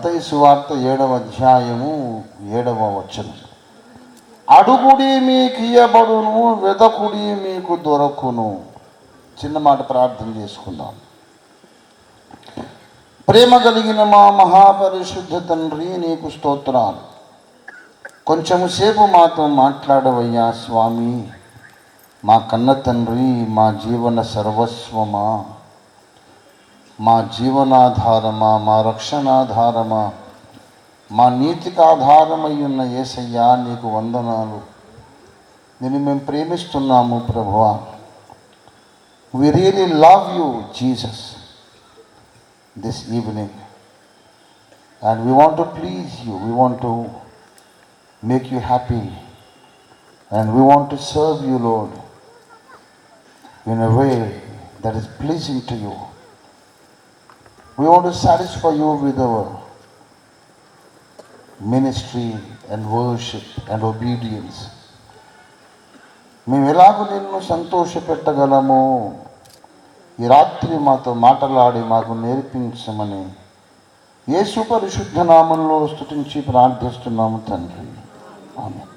మత్తయి సువార్త 7వ అధ్యాయము 7వ వచనం. అడుగుడి మీకు ఇయ్యబడును, వెదకుడి మీకు దొరకును. చిన్న మాట ప్రార్థన చేసుకుందాం. ప్రేమ కలిగిన మా మహాపరిశుద్ధ తండ్రి, నీకు స్తోత్రాలు. కొంచెము సేపు మాతో మాట్లాడవయ్యా స్వామి. మా కన్న తండ్రి, మా జీవన సర్వస్వమా, మా జీవనాధారమా, మా రక్షణాధారమా, మా నీతికి ఆధారమై ఉన్న యేసయ్యా, నీకు వందనాలు. నిన్ను మేము ప్రేమిస్తున్నాము ప్రభువా. We really love you, Jesus, this evening. And we want to please you. We want to make you happy. And we want to serve you, Lord, in a way that is pleasing to you. We want to satisfy you with our ministry and worship and obedience. మేము ఎలాగో నిన్ను సంతోషపెట్టగలమో ఈ రాత్రి మాతో మాట్లాడి మాకు నేర్పించమని యేసు పరిశుద్ధ నామంలో స్తుతించి ప్రార్థిస్తున్నాము తండ్రి. ఆమేన్.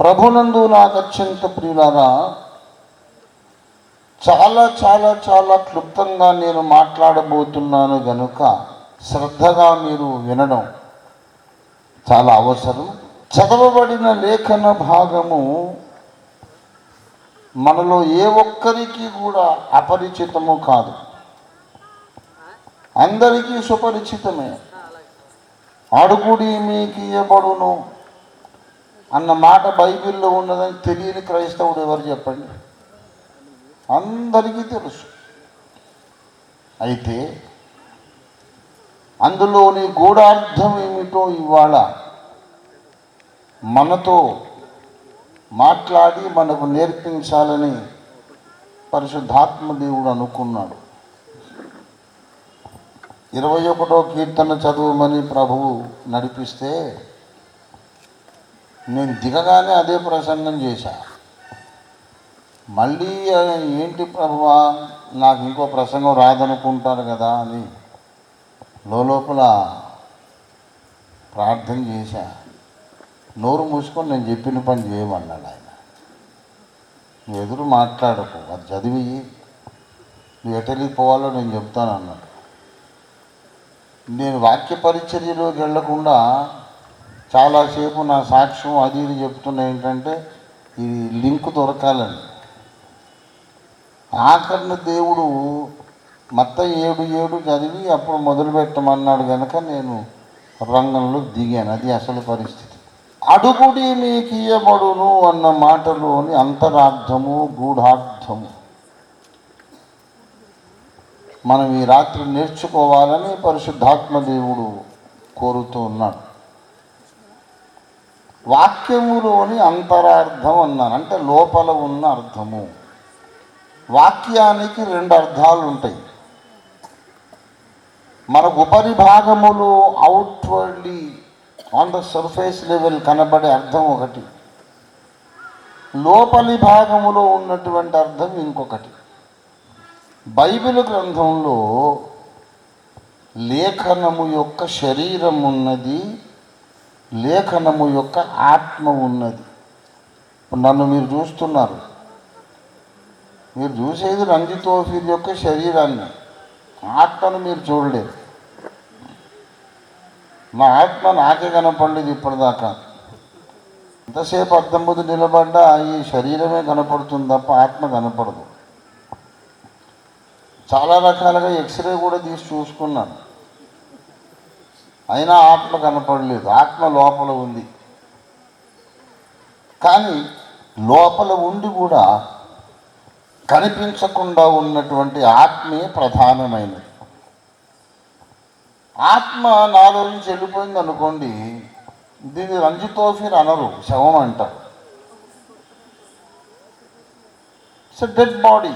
ప్రభునందు నాకు అత్యంత ప్రియులారా, చాలా చాలా చాలా క్లుప్తంగా నేను మాట్లాడబోతున్నాను గనుక శ్రద్ధగా మీరు వినడం చాలా అవసరం. చదవబడిన లేఖన భాగము మనలో ఏ ఒక్కరికి కూడా అపరిచితము కాదు, అందరికీ సుపరిచితమే. అడుగుడి మీకు ఇయ్యబడును అన్న మాట బైబిల్లో ఉన్నదని తెలియని క్రైస్తవుడు ఎవరు చెప్పండి? అందరికీ తెలుసు. అయితే అందులోని గూఢార్థం ఏమిటో ఇవాళ మనతో మాట్లాడి మనకు నేర్పించాలని పరిశుద్ధాత్మ దేవుడు అనుకున్నాడు. 21వ కీర్తన చదువుమని ప్రభువు నడిపిస్తే నేను దిగగానే అదే ప్రసంగం చేశా. మళ్ళీ ఏంటి ప్రభువా, నాకు ఇంకో ప్రసంగం రాదనుకుంటారు కదా అని లోపల ప్రార్థన చేశా. నోరు మూసుకొని నేను చెప్పిన పని చేయమన్నాడు ఆయన. నువ్వు ఎదురు మాట్లాడకు, అది చదివి నువ్వు ఎటెళ్ళిపోవాలో నేను చెప్తాను అన్నాడు. నేను వాక్య పరిచర్యలోకి వెళ్లకుండా చాలాసేపు నా సాక్ష్యం అది ఇది చెప్తున్నా ఏంటంటే ఈ లింక్ దొరకాలని. ఆఖరిన దేవుడు మత్తయి 7:7 చదివి అప్పుడు మొదలు పెట్టమన్నాడు కనుక నేను రంగంలో దిగాను. అది అసలు పరిస్థితి. అడుగుడి మీకు ఇయ్యబడును అన్న మాటలోని అంతరార్థము, గూఢార్థము మనం ఈ రాత్రి నేర్చుకోవాలని పరిశుద్ధాత్మ దేవుడు కోరుతూ ఉన్నాడు. వాక్యములోని అంతరార్థం అన్నాను, అంటే లోపల ఉన్న అర్థము. వాక్యానికి 2 అర్థాలు ఉంటాయి. మనకు ఉపరిభాగములో outwardly on the surface level కనబడే అర్థం ఒకటి, లోపలి భాగములో ఉన్నటువంటి అర్థం ఇంకొకటి. బైబిల్ గ్రంథంలో లేఖనము యొక్క శరీరం ఉన్నది, లేఖనము యొక్క ఆత్మ ఉన్నది. నన్ను మీరు చూస్తున్నారు, మీరు చూసేది రంజిత్ ఓఫీర్ యొక్క శరీరాన్ని, ఆత్మను మీరు చూడలేరు. నా ఆత్మ నాకే కనపడలేదు ఇప్పటిదాకా. ఎంతసేపు అద్దం ముందు నిలబడ్డా ఈ శరీరమే కనపడుతుంది తప్ప ఆత్మ కనపడదు. చాలా రకాలుగా ఎక్స్రే కూడా తీసి చూసుకున్నాను, అయినా ఆత్మ కనపడలేదు. ఆత్మ లోపల ఉంది, కానీ లోపల ఉండి కూడా కనిపించకుండా ఉన్నటువంటి ఆత్మే ప్రధానమైనది. ఆత్మ నాలో నుంచి వెళ్ళిపోయింది అనుకోండి, దీన్ని రంజిత్ ఓఫీర్ అనరు, శవం అంటారు. ఇట్స్ ఎ డెడ్ బాడీ,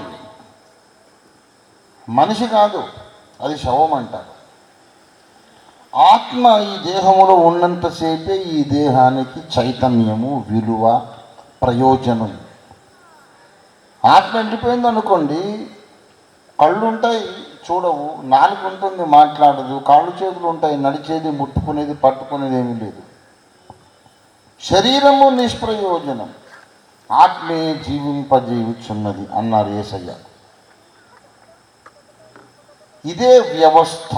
మనిషి కాదు, అది శవం అంటారు. ఆత్మ ఈ దేహంలో ఉన్నంతసేపే ఈ దేహానికి చైతన్యము, విలువ, ప్రయోజనం. ఆత్మ వెళ్ళిపోయింది అనుకోండి, కళ్ళు ఉంటాయి, చూడవు, నాలుగు ఉంటుంది మాట్లాడదు, కాళ్ళు చేతులు ఉంటాయి, నడిచేది ముట్టుకునేది పట్టుకునేది ఏమీ లేదు. శరీరము నిష్ప్రయోజనం, ఆత్మే జీవింపజీవిచున్నది అన్నారు యేసయ్య. ఇదే వ్యవస్థ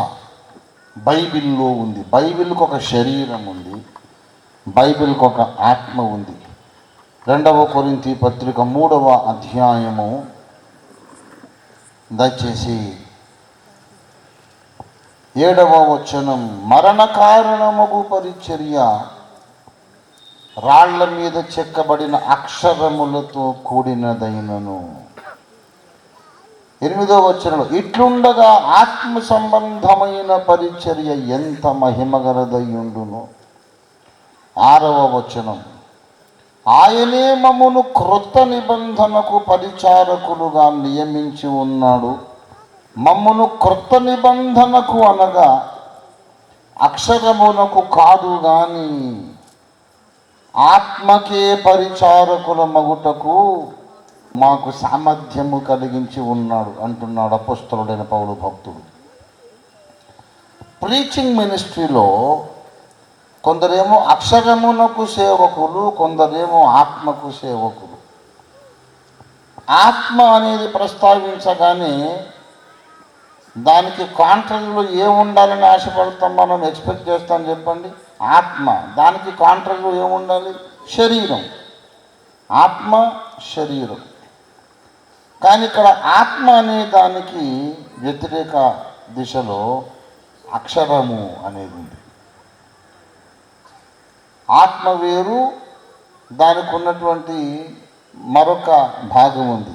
బైబిల్లో ఉంది. బైబిల్కి ఒక శరీరం ఉంది, బైబిల్కి ఒక ఆత్మ ఉంది. 2వ కొరింథీ పత్రిక 3వ అధ్యాయము, దయచేసి 7వ వచనం, మరణ కారణముగు పరిచర్య రాళ్ల మీద చెక్కబడిన అక్షరములతో కూడినదైనను. 8వ వచనంలో, ఇట్లుండగా ఆత్మ సంబంధమైన పరిచర్య ఎంత మహిమగలదయ్యుండును. 6వ వచనం, ఆయనే మమ్మును క్రొత్త నిబంధనకు పరిచారకులుగా నియమించి ఉన్నాడు. మమ్మును క్రొత్త నిబంధనకు అనగా అక్షరమునకు కాదు గాని ఆత్మకే పరిచారకుల మగుటకు మాకు సామర్థ్యము కలిగించి ఉన్నాడు అంటున్నాడు అపొస్తలుడైన పౌలు భక్తుడు. ప్రీచింగ్ మినిస్ట్రీలో కొందరేమో అక్షరమునకు సేవకులు, కొందరేమో ఆత్మకు సేవకులు. ఆత్మ అనేది ప్రస్తావించగానే దానికి కాంట్రరీలో ఏముండాలని ఆశపడతాం, మనం ఎక్స్పెక్ట్ చేస్తాం చెప్పండి. ఆత్మ, దానికి కాంట్రరీలో ఏముండాలి? శరీరం. ఆత్మ శరీరం. కానీ ఇక్కడ ఆత్మ అనే దానికి వ్యతిరేక దిశలో అక్షరము అనేది ఉంది. ఆత్మ వేరు, దానికి ఉన్నటువంటి మరొక భాగం ఉంది.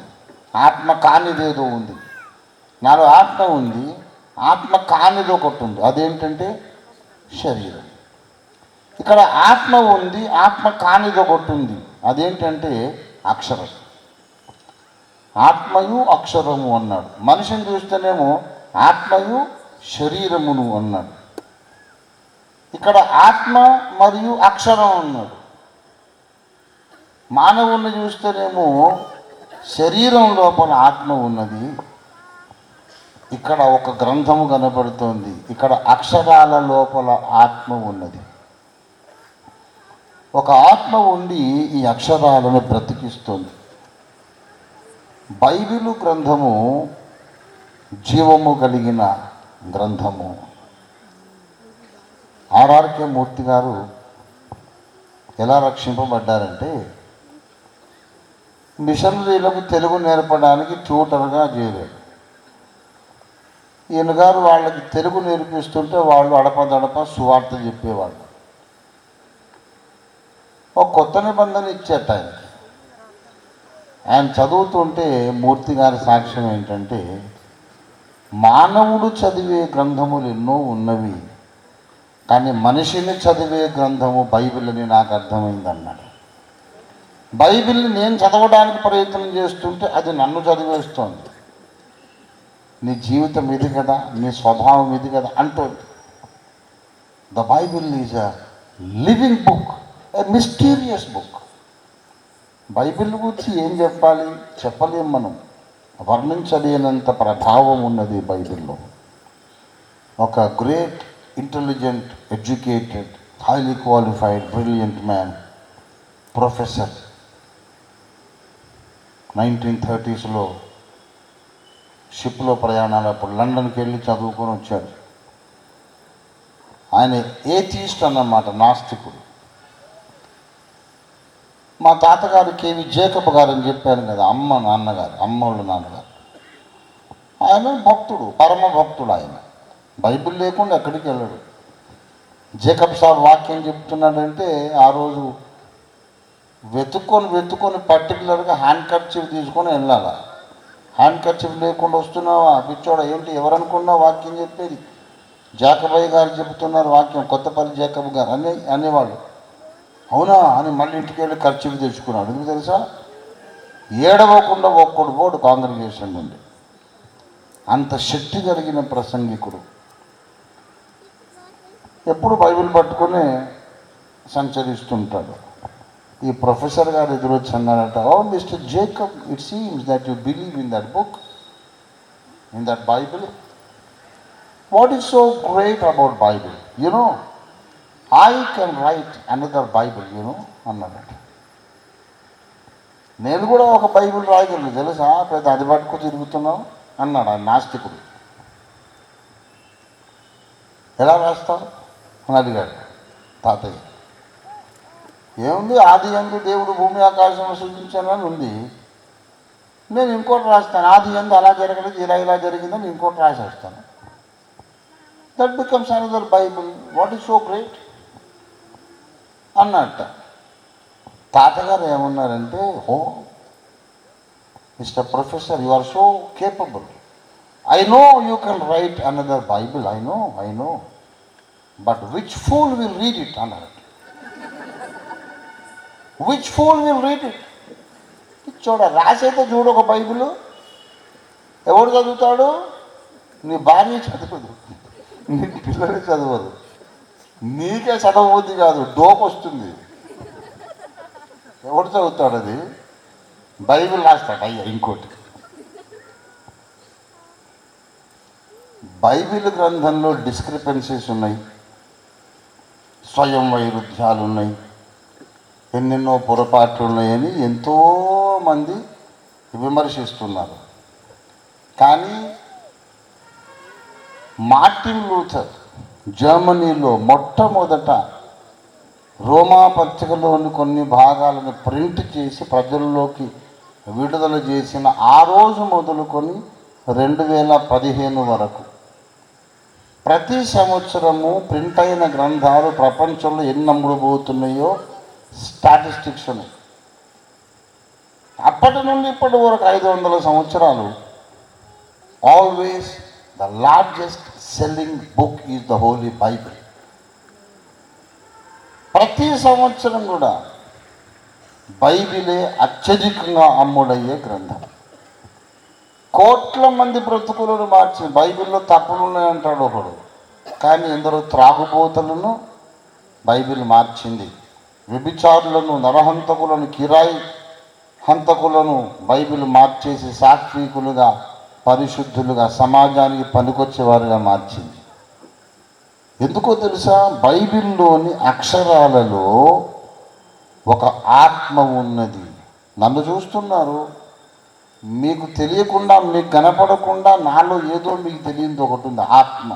ఆత్మ కానిదేదో ఉంది. నాలో ఆత్మ ఉంది, ఆత్మ కానిది ఒకటి ఉంది. అదేంటంటే శరీరం. ఇక్కడ ఆత్మ ఉంది, ఆత్మ కానిది ఒకటి ఉంది. అదేంటంటే అక్షరం. ఆత్మయు అక్షరము అన్నాడు. మనిషిని చూస్తేనేమో ఆత్మయు శరీరమును అన్నాడు. ఇక్కడ ఆత్మ మరియు అక్షరం అన్నాడు. మానవుణ్ణి చూస్తేనేమో శరీరం లోపల ఆత్మ ఉన్నది, ఇక్కడ ఒక గ్రంథము కనబడుతోంది, ఇక్కడ అక్షరాల లోపల ఆత్మ ఉన్నది. ఒక ఆత్మ ఉండి ఈ అక్షరాలను బ్రతికిస్తుంది. బైబిలు గ్రంథము జీవము కలిగిన గ్రంథము. ఆర్ఆర్కే మూర్తి గారు ఎలా రక్షింపబడ్డారంటే, మిషనరీలకు తెలుగు నేర్పడానికి ట్యూటర్గా చేరాడు. ఈయన గారు వాళ్ళకి తెలుగు నేర్పిస్తుంటే వాళ్ళు అడపదడప సువార్త చెప్పేవాళ్ళు. ఒక కొత్త నిబంధన ఇచ్చేట ఆయనకి. ఆయన చదువుతుంటే మూర్తి గారి సాక్ష్యం ఏంటంటే, మానవుడు చదివే గ్రంథములు ఎన్నో ఉన్నవి, కానీ మనిషిని చదివే గ్రంథము బైబిల్ అని నాకు అర్థమైందన్నాడు. బైబిల్ని నేను చదవడానికి ప్రయత్నం చేస్తుంటే అది నన్ను చదివేస్తోంది. నీ జీవితం ఇది కదా, నీ స్వభావం ఇది కదా అంటుంది. The Bible is a living book, a mysterious book. Bible గురించి ఏం చెప్పాలి, చెప్పలేం మనం. వర్ణించలేనంత ప్రభావం ఉన్నది బైబిల్లో. ఒక great intelligent, educated, highly qualified, brilliant man, professor, 1930s షిప్లో ప్రయాణాలప్పుడు లండన్కి వెళ్ళి చదువుకొని వచ్చాడు. ఆయన ఏథీస్ట్ అన్నమాట, నాస్తికుడు. మా తాతగారు కేవి జేకబ్ గారు అని చెప్పాను కదా, అమ్మోళ్ళ నాన్నగారు. ఆయన భక్తుడు, పరమ భక్తుడు. ఆయన బైబిల్ లేకుండా ఎక్కడికి వెళ్ళడు. జేకబ్ సాబ్ వాక్యం చెప్తున్నాడంటే ఆ రోజు వెతుక్కొని పర్టికులర్గా హ్యాండ్ కర్చీఫ్ తీసుకొని వెళ్ళాలి. హ్యాండ్ కర్చీఫ్ లేకుండా వస్తున్నావా పిచ్చోడ, ఏంటి ఎవరనుకున్నావు వాక్యం చెప్పేది? జాకబయ్య గారు చెబుతున్నారు వాక్యం, కొత్తపల్లి జాకబ్ గారు అనేవాళ్ళు. అవునా అని మళ్ళీ ఇంటికి వెళ్ళి కర్చీఫ్ తెచ్చుకున్నాడు. ఎందుకు తెలుసా? ఏడవకుండా ఒక్కడు పోడు కాంగ్రిగేషన్ నుండి. అంత శక్తి కలిగిన ప్రసంగికుడు. ఎప్పుడు బైబిల్ పట్టుకొని సంచరిస్తుంటాడు. ఈ ప్రొఫెసర్ గారు ఎదురొచ్చి అన్నారట, oh mister Jacob, it seems that you believe in that book, in that Bible. What is so great about Bible? You know, I can write another Bible అన్నాడు. నేను కూడా ఒక బైబిల్ రాయగలను తెలుసా, పెద్ద అది పట్టుకు తిరుగుతున్నాం అన్నాడు ఆ నాస్తికుడు. ఎలా రాస్తావు అని అడిగాడు తాతయ్య. ఏముంది, ఆది యందు దేవుడు భూమి ఆకాశం సృజించానని ఉంది, నేను ఇంకోటి రాస్తాను. ఆది యందు అలా జరగలేదు, ఇలా జరిగిందని ఇంకోటి రాసేస్తాను. That becomes another Bible. What is so great అన్నట్ట. తాతగారు ఏమన్నారంటే, oh mister professor, you are so capable. I know you can write another Bible, I know, but which fool will read it అన్నాడు. Which fool will read it? చూడ, రాసైతే చూడు ఒక Bible. ఎవడు చదువుతాడు? నీ భార్య చదవదు, నీ పిల్లలు చదవదు, నీకే చదవబుద్ధి కాదు, డోపు వస్తుంది. ఎవడు చదువుతాడు అది? బైబిల్ రాస్తాడు అయ్యా. ఇంకోటి, బైబిల్ గ్రంథంలో డిస్క్రిపెన్సీస్ ఉన్నాయి, స్వయం వైరుధ్యాలు ఉన్నాయి, ఎన్నెన్నో పొరపాట్లు ఉన్నాయని ఎంతోమంది విమర్శిస్తున్నారు. కానీ మార్టిన్ లూథర్ జర్మనీలో మొట్టమొదట రోమా పత్రికలోని కొన్ని భాగాలను ప్రింట్ చేసి ప్రజల్లోకి విడుదల చేసిన ఆ రోజు మొదలుకొని 2015 వరకు ప్రతి సంవత్సరము ప్రింట్ అయిన గ్రంథాలు ప్రపంచంలో ఎన్ని అమ్ముడుపోతున్నాయో స్టాటిస్టిక్స్ ఉన్నాయి. అప్పటి నుండి ఇప్పటి వరకు 500 సంవత్సరాలు always the largest selling book is the Holi Bible. ప్రతి సంవత్సరం కూడా బైబిలే అత్యధికంగా అమ్ముడయ్యే గ్రంథం. కోట్ల మంది బ్రతుకులను మార్చి, బైబిల్లో తప్పులు ఉన్నాయంటాడు ఒకడు, కానీ ఎందరో త్రాగుబోతులను బైబిల్ మార్చింది. వ్యభిచారులను, నరహంతకులను, కిరాయి హంతకులను బైబిల్ మార్చేసి సాత్వికులుగా, పరిశుద్ధులుగా, సమాజానికి పనికొచ్చేవారుగా మార్చింది. ఎందుకో తెలుసా? బైబిల్లోని అక్షరాలలో ఒక ఆత్మ ఉన్నది. నన్ను చూస్తున్నారు, మీకు తెలియకుండా, మీకు కనపడకుండా నాలో ఏదో మీకు తెలియదు ఒకటి ఉంది, ఆత్మ.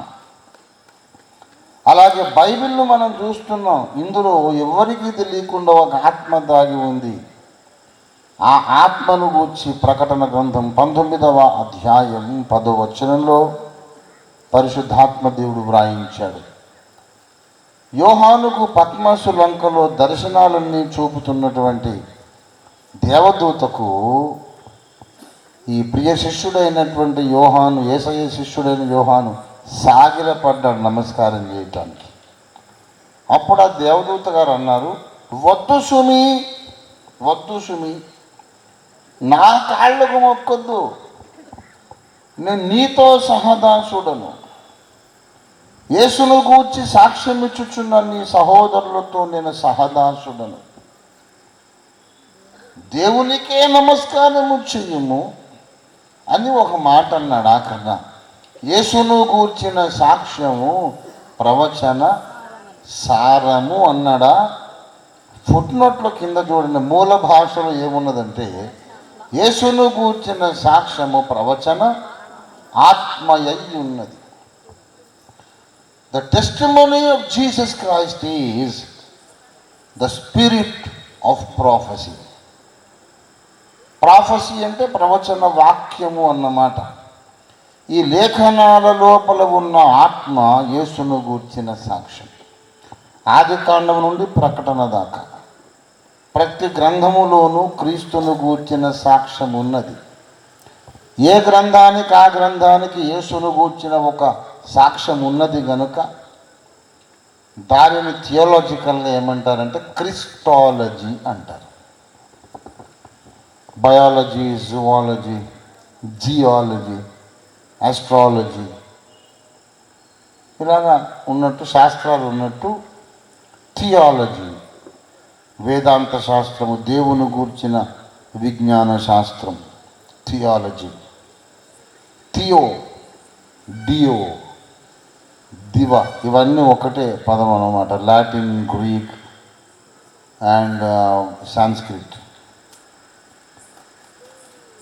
అలాగే బైబిల్ను మనం చూస్తున్నాం, ఇందులో ఎవరికీ తెలియకుండా ఒక ఆత్మ దాగి ఉంది. ఆ ఆత్మను గూర్చి ప్రకటన గ్రంథం 19వ అధ్యాయం 10వ వచనంలో పరిశుద్ధాత్మ దేవుడు వ్రాయించాడు. యోహానుకు పద్మసు లంకలో దర్శనాలన్నీ చూపుతున్నటువంటి దేవదూతకు ఈ ప్రియ శిష్యుడైనటువంటి యోహాను, యేసయ్య శిష్యుడైన యోహాను సాగిలపడ్డాడు నమస్కారం చేయటానికి. అప్పుడు ఆ దేవదూత గారు అన్నారు, వద్దు సుమి, నా కాళ్ళకు మొక్కొద్దు, నేను నీతో సహదాసుడను. యేసును గూర్చి సాక్ష్యం ఇచ్చుచున్న నీ సహోదరులతో నేను సహదాసుడను. దేవునికే నమస్కారము చెయ్యము అని ఒక మాట అన్నాడు. ఆఖరణ యేసును గూర్చిన సాక్ష్యము ప్రవచన సారము అన్నాడా? ఫుట్ నోట్లో కింద చూడండి, మూల భాషలో ఏమున్నదంటే, యేసును గూర్చిన సాక్ష్యము ప్రవచన ఆత్మయై ఉన్నది. The testimony of Jesus Christ is the spirit of prophecy. Prophecy అంటే ప్రవచన వాక్యము అన్నమాట. ఈ లేఖనాల లోపల ఉన్న ఆత్మ యేసును గూర్చిన సాక్ష్యం. ఆది కాండం నుండి ప్రకటన దాకా ప్రతి గ్రంథములోనూ క్రీస్తును గూర్చిన సాక్ష్యం ఉన్నది. ఏ గ్రంథానికి ఆ గ్రంథానికి యేసును గూర్చిన ఒక సాక్ష్యం ఉన్నది కనుక దానిని థియోలాజికల్గా ఏమంటారంటే క్రిస్టాలజీ అంటారు. బయాలజీ, జువాలజీ, జియాలజీ, ఆస్ట్రాలజీ ఇలాగా ఉన్నట్టు శాస్త్రాలు ఉన్నట్టు థియాలజీ, వేదాంత శాస్త్రము, దేవుని గూర్చిన విజ్ఞాన శాస్త్రం థియాలజీ. థియో, డియో, దివ, ఇవన్నీ ఒకటే పదం అన్నమాట. Latin, Greek and Sanskrit.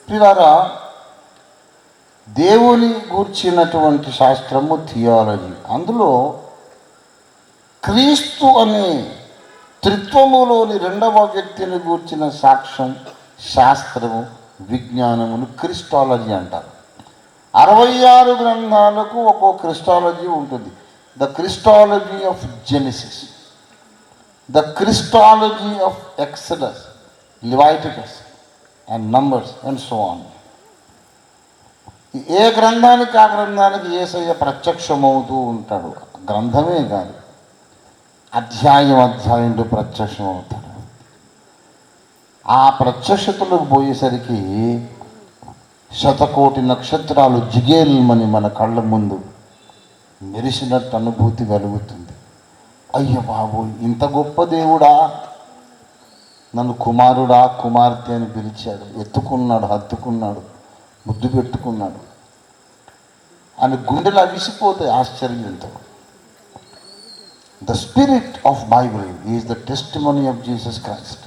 పిల్లరా, దేవుని గూర్చినటువంటి శాస్త్రము థియాలజీ. అందులో క్రీస్తు అనే త్రిత్వములోని రెండవ వ్యక్తిని గూర్చిన సాక్ష్యం, శాస్త్రము, విజ్ఞానమును క్రిస్టాలజీ అంటారు. 66 గ్రంథాలకు ఒక్కో క్రిస్టాలజీ ఉంటుంది. The Christology of Genesis, the Christology of Exodus, Leviticus and Numbers and so on. ఏ గ్రంథానికి ఆ గ్రంథానికి యేసయ్య ప్రత్యక్షమవుతూ ఉంటాడు. గ్రంథమే కాదు, అధ్యాయంలో ప్రత్యక్షం అవుతాడు. ఆ ప్రత్యక్షతలోకి పోయేసరికి శతకోటి నక్షత్రాలు జిగేల్మని మన కళ్ళ ముందు మెరిసినట్టు అనుభూతి కలుగుతుంది. అయ్య బాబోయ్, ఇంత గొప్ప దేవుడా, నన్ను కుమారుడా కుమార్తె అని పిలిచాడు, ఎత్తుకున్నాడు, హత్తుకున్నాడు, ముద్దు పెట్టుకున్నాడు అని గుండెలు అవిసిపోతాయి ఆశ్చర్యంతో. The spirit of Bible is the testimony of Jesus Christ.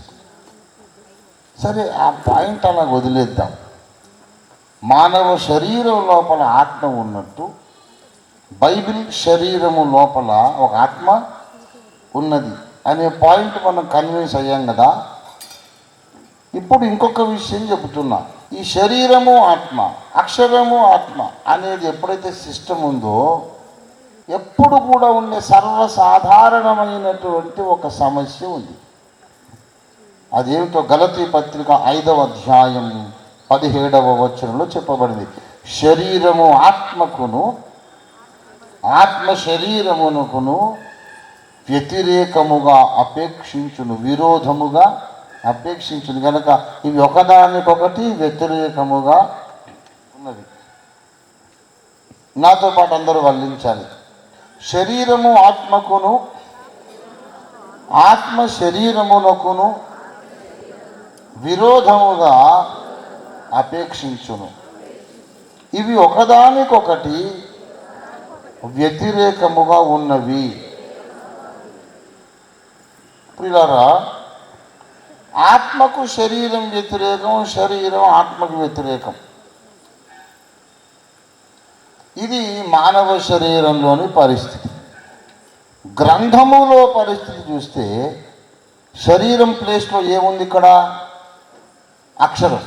సరే, ఆ పాయింట్ అలా వదిలేద్దాం. మానవ శరీరం లోపల ఆత్మ ఉన్నట్టు బైబిల్ శరీరము లోపల ఒక ఆత్మ ఉన్నది అనే పాయింట్ మనం కన్విన్స్ అయ్యాం కదా. ఇప్పుడు ఇంకొక విషయం చెబుతున్నా. ఈ శరీరము ఆత్మ, అక్షరము ఆత్మ అనేది ఎప్పుడైతే సిస్టమ్ ఉందో, ఎప్పుడు కూడా ఉండే సర్వసాధారణమైనటువంటి ఒక సమస్య ఉంది. అదేమిటో గలతీ పత్రిక 5వ అధ్యాయం 17వ వచనంలో చెప్పబడింది. శరీరము ఆత్మకును, ఆత్మ శరీరమునకును వ్యతిరేకముగా అపేక్షించును, విరోధముగా అపేక్షించును. కనుక ఇవి ఒకదానికొకటి వ్యతిరేకముగా ఉన్నది. నాతో పాటు అందరూ వల్లించాలి. శరీరము ఆత్మకును, ఆత్మ శరీరమునకును విరోధముగా అపేక్షించును. ఇవి ఒకదానికొకటి వ్యతిరేకముగా ఉన్నవి. ప్రియులారా, ఆత్మకు శరీరం వ్యతిరేకం, శరీరం ఆత్మకు వ్యతిరేకం. ఇది మానవ శరీరంలోని పరిస్థితి. గ్రంథములో పరిస్థితి చూస్తే శరీరం ప్లేస్లో ఏముంది? ఇక్కడ అక్షరం.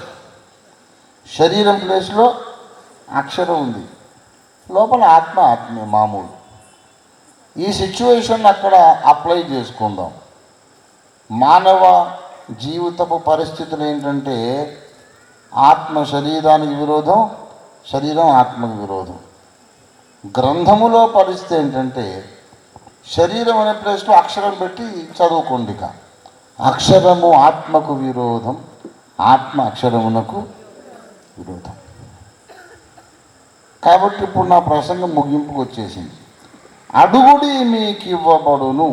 శరీరం ప్లేస్లో అక్షరం ఉంది, లోపల ఆత్మే మామూలు. ఈ సిచ్యువేషన్ అక్కడ అప్లై చేసుకుందాం. మానవ జీవితపు పరిస్థితులు ఏంటంటే ఆత్మ శరీరానికి విరోధం, శరీరం ఆత్మకు విరోధం. గ్రంథములో పరిస్థితి ఏంటంటే శరీరం అనే ప్లేస్లో అక్షరం పెట్టి చదువుకోండి. అక్షరము ఆత్మకు విరోధం, ఆత్మ అక్షరమునకు విరోధం. కాబట్టి ఇప్పుడు నా ప్రసంగం ముగింపుకు వచ్చేసింది. అడుగుడి మీకు ఇవ్వబడును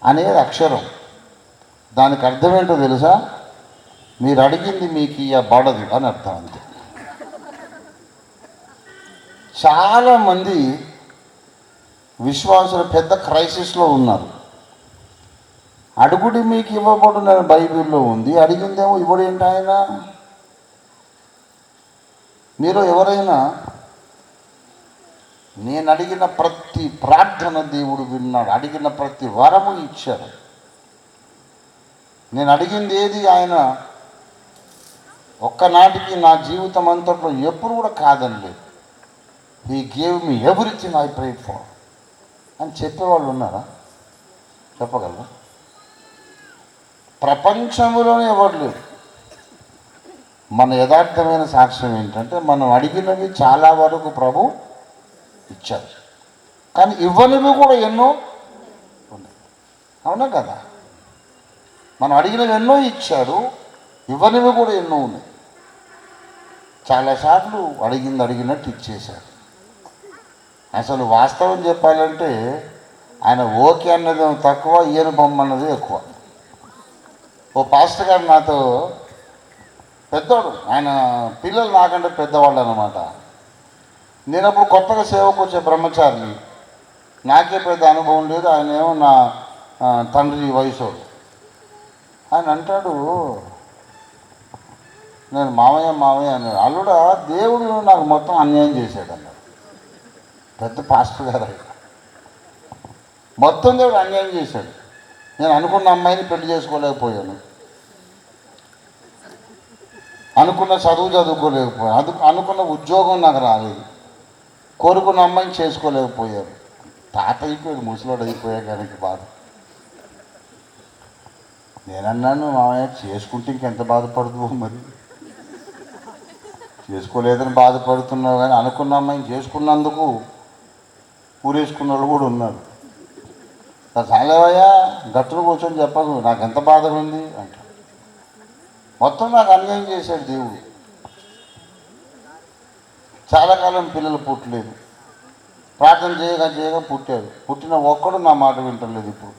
అనేది అక్షరం. దానికి అర్థం ఏంటో తెలుసా? మీరు అడిగింది మీకు ఇవ్వబడదు అని అర్థం. అంతే. చాలామంది విశ్వాసులు పెద్ద క్రైసిస్లో ఉన్నారు. అడుగుడి మీకు ఇవ్వబడును అని బైబిల్లో ఉంది, అడిగిందేమో ఇవ్వడేంటి ఆయన? మీరు ఎవరైనా నేను అడిగిన ప్రతి ప్రార్థన దేవుడు విన్నాడు, అడిగిన ప్రతి వరము ఇచ్చాడు. నేను అడిగింది ఏది ఆయన ఒక్కనాటికి నా జీవితం అంతట్లో ఎప్పుడు కూడా కాదనలేదు. He gave me everything I prayed for అని చెప్పేవాళ్ళు ఉన్నారా? చెప్పగలరా? ప్రపంచంలోనే ఎవరు లేరు. మన యథార్థమైన సాక్ష్యం ఏంటంటే మనం అడిగినవి చాలా వరకు ప్రభు ఇచ్చారు, కానీ ఇవ్వనివి కూడా ఎన్నో ఉన్నాయి. అవునా కదా? మనం అడిగినవి ఎన్నో ఇచ్చాడు, ఇవ్వనివి కూడా ఎన్నో ఉన్నాయి. చాలాసార్లు అడిగింది అడిగినట్టు ఇచ్చేశాడు. అసలు వాస్తవం చెప్పాలంటే ఆయన ఓకే అన్నది తక్కువ, ఈయన బొమ్మ అన్నది ఎక్కువ. ఓ పాస్టర్ గారు నాతో, పెద్దవాడు ఆయన, పిల్లలు నాకంటే పెద్దవాళ్ళు అనమాట. నేను అప్పుడు కొత్తగా సేవకు వచ్చే బ్రహ్మచారిని. నాకే పెద్ద అనుభవం లేదు, ఆయన ఏమో నా తండ్రి వయసు. ఆయన అంటాడు, నేను మామయ్య మామయ్య అన్నాడు. అల్లుడా, దేవుడు నాకు మొత్తం అన్యాయం చేశాడు అన్నాడు. పెద్ద పాస్టర్ గారు ఆయన. మొత్తం దేవుడు అన్యాయం చేశాడు. నేను అనుకున్న అమ్మాయిని పెళ్లి చేసుకోలేకపోయాను, అనుకున్న చదువు చదువుకోలేకపోయాను, అనుకున్న ఉద్యోగం నాకు రాలేదు, కోరుకున్న అమ్మాయిని చేసుకోలేకపోయాను. తాత అయిపోయాడు, ముసలోడు అయిపోయా కనుక బాధ. నేనన్నాను, మామయ్య చేసుకుంటే ఇంకెంత బాధపడుతుందో, మరి చేసుకోలేదని బాధపడుతున్నావు, కానీ అనుకున్న అమ్మాయిని చేసుకున్నందుకు ఊరేసుకున్న వాళ్ళు కూడా ఉన్నారు. చాలేవయ్యా, గట్టును కూర్చొని చెప్పకు, నాకు ఎంత బాధగా ఉంది అంట. మొత్తం నాకు అన్యాయం చేశాడు దేవుడు. చాలా కాలం పిల్లలు పుట్టలేదు, ప్రార్థన చేయగా పుట్టారు. పుట్టిన ఒక్కడు నా మాట వింటలేదు ఇప్పుడు.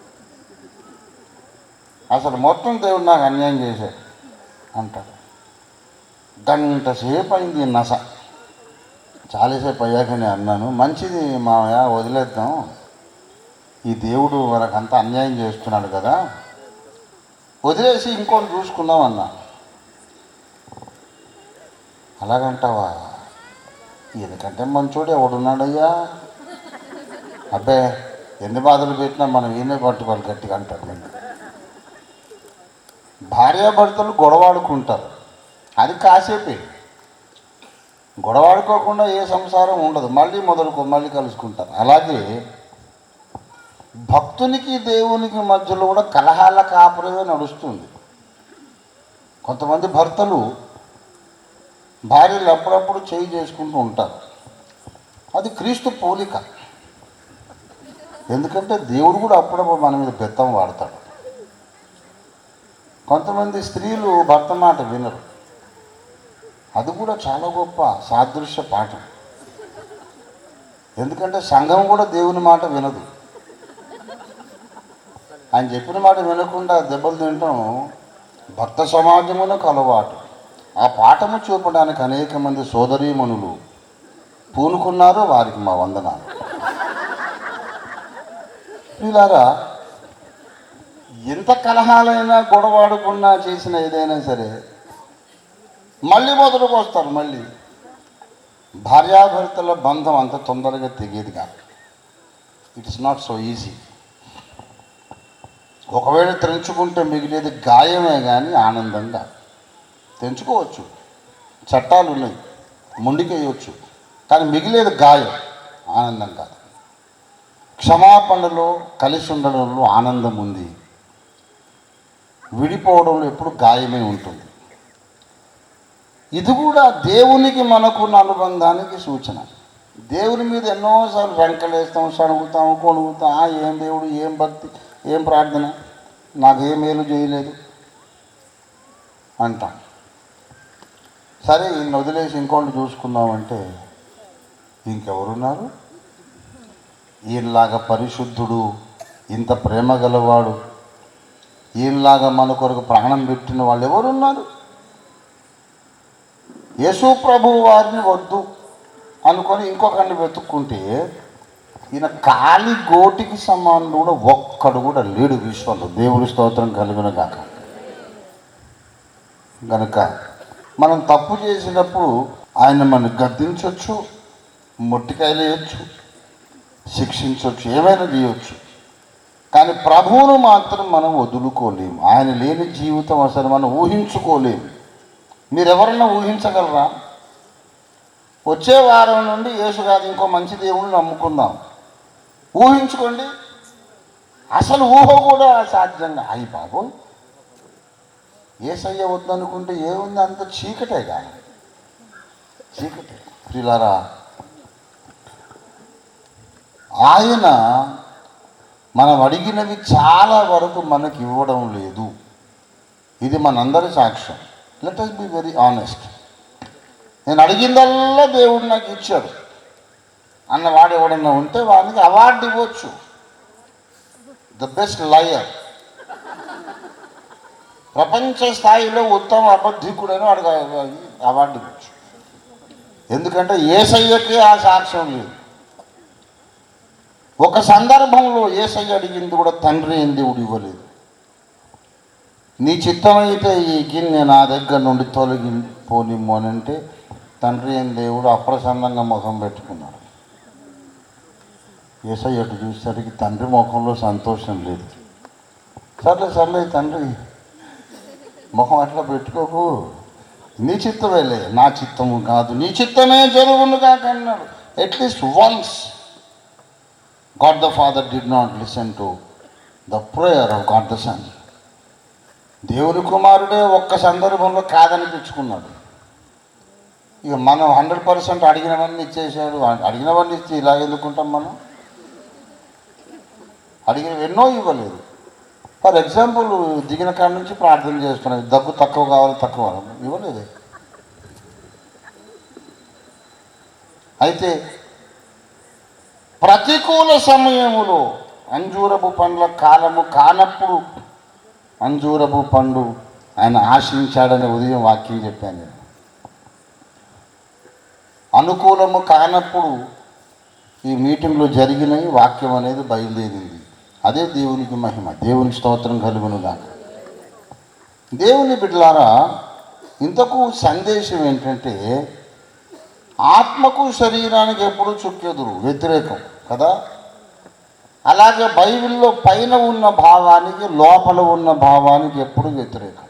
అసలు మొత్తం దేవుడు నాకు అన్యాయం చేశాడు అంటాడు. గంట సేపు అయింది నస. చాలాసేపు అయ్యాకనే అన్నాను, మంచిది మామయ్య, వదిలేద్దాం, ఈ దేవుడు మనకంతా అన్యాయం చేస్తున్నాడు కదా, వదిలేసి ఇంకోటి చూసుకుందాం అన్నా. అలాగంటావా, ఎందుకంటే మంచోడు ఎవడున్నాడయ్యా, అబ్బే ఎన్ని బాధలు పెట్టినా మనం ఈయనే పట్టుకోవాలి గట్టిగా అంటారు. నేను భార్యాభర్తలు గొడవాడుకుంటారు, అది కాసేపే. గొడవాడుకోకుండా ఏ సంసారం ఉండదు, మళ్ళీ కలుసుకుంటారు. అలాగే భక్తునికి దేవునికి మధ్యలో కూడా కలహాల కాపురమే నడుస్తుంది. కొంతమంది భర్తలు భార్యలు అప్పుడప్పుడు చేయి చేసుకుంటూ ఉంటారు, అది క్రీస్తు పోలిక. ఎందుకంటే దేవుడు కూడా అప్పుడప్పుడు మన మీద బెత్తం వాడతాడు. కొంతమంది స్త్రీలు భర్త మాట వినరు, అది కూడా చాలా గొప్ప సాదృశ్య పాఠం. ఎందుకంటే సంఘం కూడా దేవుని మాట వినదు. ఆయన చెప్పిన మాట వినకుండా దెబ్బలు తినటం భక్త సమాజమునకు అలవాటు. ఆ పాఠము చూపడానికి అనేక మంది సోదరీమణులు పూనుకున్నారు, వారికి మా వందనాలు. వీళ్ళారా, ఎంత కలహాలైనా గొడవాడుకున్నా చేసిన ఏదైనా సరే మళ్ళీ మొదలుకు వస్తారు. మళ్ళీ భార్యాభర్తల బంధం అంత తొందరగా తెగేది కాదు. It is not so easy. ఒకవేళ తెంచుకుంటే మిగిలేది గాయమే కానీ ఆనందంగా తెంచుకోవచ్చు, చట్టాలు ఉన్నాయి, ముండికేయవచ్చు, కానీ మిగిలేది గాయం, ఆనందం కాదు. క్షమాపణలో కలిసి ఉండడంలో ఆనందం ఉంది, విడిపోవడంలో ఎప్పుడు గాయమే ఉంటుంది. ఇది కూడా దేవునికి మనకున్న అనుబంధానికి సూచన. దేవుని మీద ఎన్నోసార్లు వెంకలేస్తాం, సణుగుతాం, కొనుగుతాం, ఏం దేవుడు, ఏం భక్తి, ఏం ప్రార్థన, నాకు ఏ మేలు చేయలేదు అంటాం. సరే ఈయన వదిలేసి ఇంకోటి చూసుకుందామంటే ఇంకెవరున్నారు? ఈయనలాగా పరిశుద్ధుడు, ఇంత ప్రేమ గలవాడు, ఈయనలాగా మన కొరకు ప్రాణం పెట్టిన వాళ్ళు ఎవరున్నారు? యేసు ప్రభు వారిని వద్దు అనుకొని ఇంకొకరిని వెతుక్కుంటే ఈయన కాలి గోటికి సమానుడు కూడా ఒక్కడు కూడా లేడు విశ్వంలో. దేవుడి స్తోత్రం కలుగును గాక. కనుక మనం తప్పు చేసినప్పుడు ఆయన మనం గద్దించవచ్చు, మొట్టికాయలు వేయచ్చు, శిక్షించవచ్చు, ఏమైనా చేయవచ్చు. కానీ ప్రభువును మాత్రం మనం వదులుకోలేము. ఆయన లేని జీవితం అసలు మనం ఊహించుకోలేము. మీరెవరన్నా ఊహించగలరా? వచ్చే వారం నుండి యేసు కాదు ఇంకో మంచి దేవుడిని నమ్ముకుందాం, ఊహించుకోండి. అసలు ఊహ కూడా సాధ్యంగా, అయ్యి బాబోయ్ యేసయ్య వద్దనుకుంటే ఏముంది, అంత చీకటే కాదు, చీకటే. ప్రియులారా, ఆయన మనం అడిగినవి చాలా వరకు మనకి ఇవ్వడం లేదు. ఇది మనందరి సాక్ష్యం. Let us be very honest. నేను అడిగిందల్లా దేవుడు నాకు ఇచ్చాడు అన్నవాడు ఎవడన్నా ఉంటే వాడికి అవార్డు ఇవ్వచ్చు. ద బెస్ట్ లయర్, ప్రపంచ స్థాయిలో ఉత్తమ అబద్ధికుడని వాడికి అవార్డు ఇవ్వచ్చు. ఎందుకంటే యేసయ్యకి ఆ సాక్ష్యం లేదు. ఒక సందర్భంలో యేసయ్య అడిగింది కూడా తండ్రి ఏం దేవుడు ఇవ్వలేదు. నీ చిత్తమైతే ఈ గిన్నె నా దగ్గర నుండి తొలగిపోనిమ్ము అని అంటే తండ్రి ఏం దేవుడు అప్రసన్నంగా ముఖం పెట్టుకున్నాడు. యేసయ్య అటు చూసేసరికి తండ్రి ముఖంలో సంతోషం లేదు. సర్లే తండ్రి ముఖం అట్లా పెట్టుకోకు, నీ చిత్తమేలే, నా చిత్తము కాదు, నీ చిత్తమే జరుగును కాక అన్నాడు. At least once God the Father did not listen to the prayer of God the Son. దేవుని కుమారుడే ఒక్క సందర్భంలో కాదనిపించుకున్నాడు. ఇక మనం 100% అడిగినవన్నీ ఇచ్చేసాడు. అడిగినవన్నీ ఇచ్చి ఇలా ఎందుకుంటాం? మనం అడిగినవి ఎన్నో ఇవ్వలేదు. ఫర్ ఎగ్జాంపుల్ దిగిన కాడ నుంచి ప్రార్థన చేస్తున్నాం, దగ్గు తక్కువ కావాలి ఇవ్వలేదు. అయితే ప్రతికూల సమయములో అంజూరపు పండ్ల కాలము కానప్పుడు అంజూరపు పండు ఆయన ఆశించాడని ఉదయం వాక్యం చెప్పాను నేను. అనుకూలము కానప్పుడు ఈ మీటింగ్లో జరిగినవి వాక్యం అనేది బయలుదేరింది. అదే దేవునికి మహిమ, దేవునికి స్తోత్రం కలుగునుగాక. దేవుని బిడ్డలారా, ఇంతకు సందేశం ఏంటంటే ఆత్మకు శరీరానికి ఎప్పుడు చుక్కెదురు, వ్యతిరేకం కదా. అలాగే బైబిల్లో పైన ఉన్న భావానికి లోపల ఉన్న భావానికి ఎప్పుడు వ్యతిరేకం.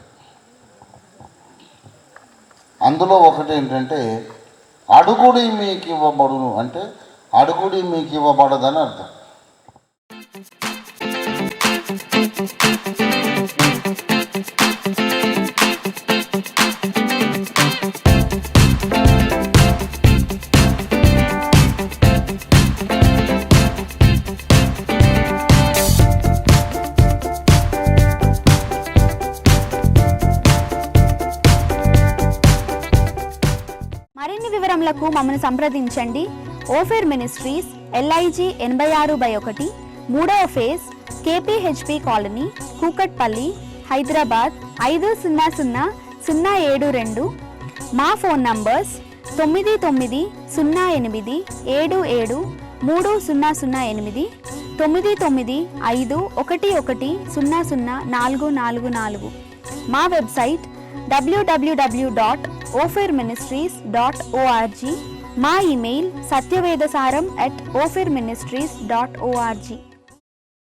అందులో ఒకటి ఏంటంటే అడుగుడి మీకు ఇవ్వబడును అంటే అడుగుడి మీకు ఇవ్వబడదని అర్థం. మరిన్ని వివరములకు మమ్మల్ని సంప్రదించండి. ఓఫేర్ మినిస్ట్రీస్, LIG 86/1, 3వ phase, KPHP colony, Kukatpally, Hyderabad 500072. మా ఫోన్ నంబర్స్ 9908773008, 9955110044. మా వెబ్సైట్ www.ofairministries.org. మా ఇమెయిల్ satyavedasaram@ofairministries.org.